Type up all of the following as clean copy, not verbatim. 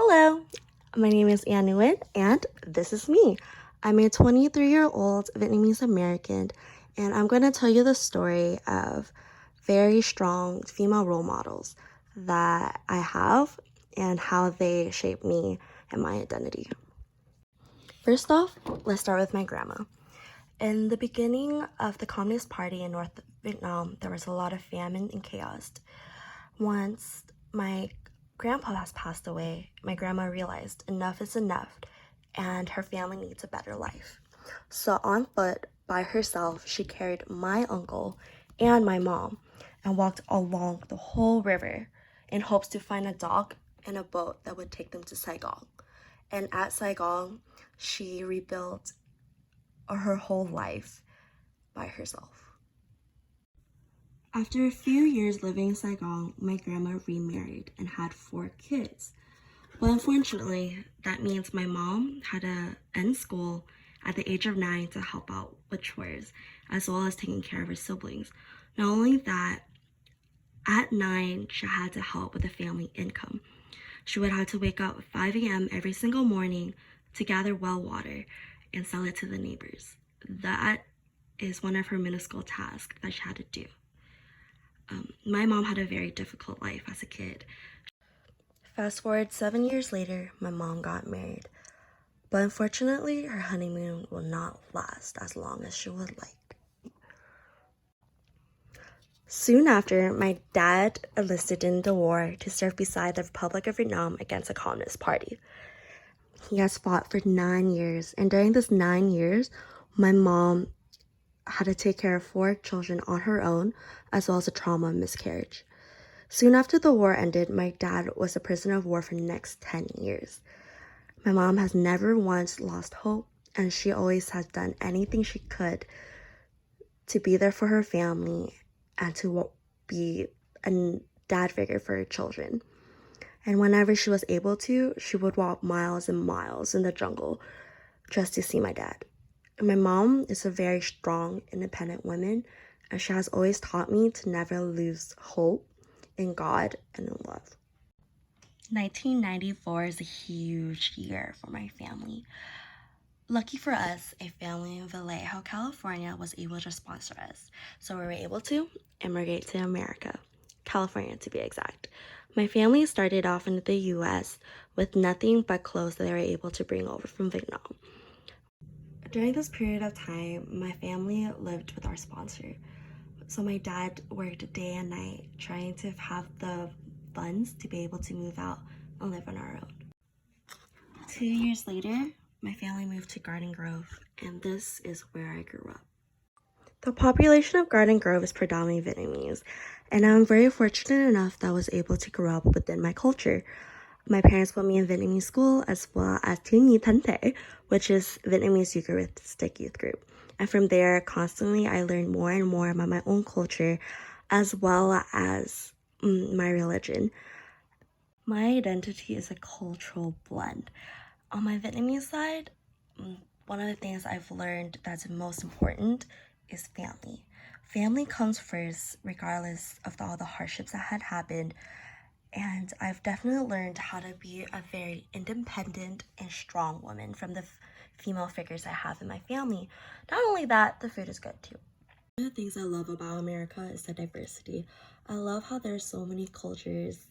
Hello, my name is An Nguyen, and this is me. I'm a 23-year-old Vietnamese American, and I'm going to tell you the story of very strong female role models that I have and how they shape me and my identity. First off, let's start with my grandma. In the beginning of the Communist Party in North Vietnam, there was a lot of famine and chaos. Once my grandpa has passed away, my grandma realized enough is enough and her family needs a better life. So on foot, by herself, she carried my uncle and my mom and walked along the whole river in hopes to find a dock and a boat that would take them to Saigon. And at Saigon, she rebuilt her whole life by herself. After a few years living in Saigon, my grandma remarried and had 4 kids. But unfortunately, that means my mom had to end school at the age of 9 to help out with chores, as well as taking care of her siblings. Not only that, at 9, she had to help with the family income. She would have to wake up at 5 a.m. every single morning to gather well water and sell it to the neighbors. That is one of her minuscule tasks that she had to do. My mom had a very difficult life as a kid. Fast forward 7 years later, my mom got married. But unfortunately, her honeymoon will not last as long as she would like. Soon after, my dad enlisted in the war to serve beside the Republic of Vietnam against the Communist Party. He has fought for 9 years, and during this 9 years, my mom had to take care of 4 children on her own, as well as a trauma and miscarriage. Soon after the war ended, my dad was a prisoner of war for the next 10 years. My mom has never once lost hope, and she always has done anything she could to be there for her family and to be a dad figure for her children. And whenever she was able to, she would walk miles and miles in the jungle just to see my dad. My mom is a very strong, independent woman, and she has always taught me to never lose hope in God and in love. 1994 is a huge year for my family. Lucky for us, a family in Vallejo, California was able to sponsor us, so we were able to immigrate to America, California to be exact. My family started off in the US with nothing but clothes that they were able to bring over from Vietnam. During this period of time, my family lived with our sponsor. So my dad worked day and night trying to have the funds to be able to move out and live on our own. 2 years later, my family moved to Garden Grove, and this is where I grew up. The population of Garden Grove is predominantly Vietnamese, and I'm very fortunate enough that I was able to grow up within my culture. My parents put me in Vietnamese school as well as Thu Nhi Thân Thể, which is Vietnamese Eucharistic Youth Group. And from there, constantly I learned more and more about my own culture as well as my religion. My identity is a cultural blend. On my Vietnamese side, one of the things I've learned that's most important is family. Family comes first regardless of all the hardships that had happened. And I've definitely learned how to be a very independent and strong woman from the female figures I have in my family. Not only that, the food is good too. One of the things I love about America is the diversity. I love how there's so many cultures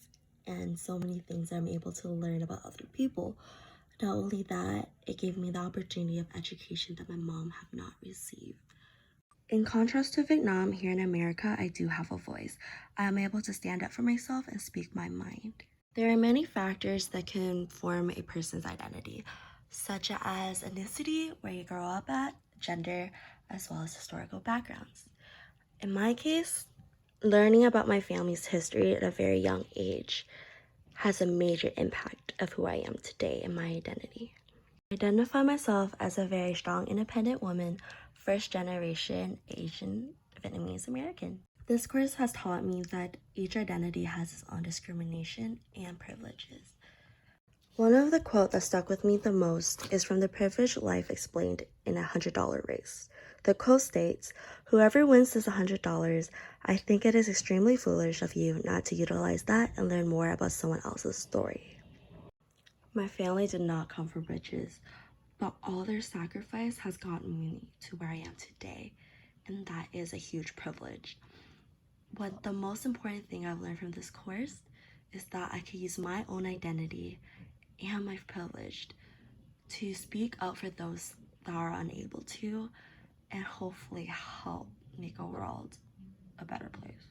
and so many things I'm able to learn about other people. Not only that, it gave me the opportunity of education that my mom have not received. In contrast to Vietnam, here in America, I do have a voice. I am able to stand up for myself and speak my mind. There are many factors that can form a person's identity, such as ethnicity, where you grow up at, gender, as well as historical backgrounds. In my case, learning about my family's history at a very young age has a major impact of who I am today and my identity. I identify myself as a very strong, independent woman, first generation Asian Vietnamese American. This course has taught me that each identity has its own discrimination and privileges. One of the quotes that stuck with me the most is from The Privileged Life Explained in a $100 Race. The quote states, "Whoever wins this $100, I think it is extremely foolish of you not to utilize that and learn more about someone else's story." My family did not come from riches, but all their sacrifice has gotten me to where I am today, and that is a huge privilege. What the most important thing I've learned from this course is that I can use my own identity and my privilege to speak up for those that are unable to, and hopefully help make a world a better place.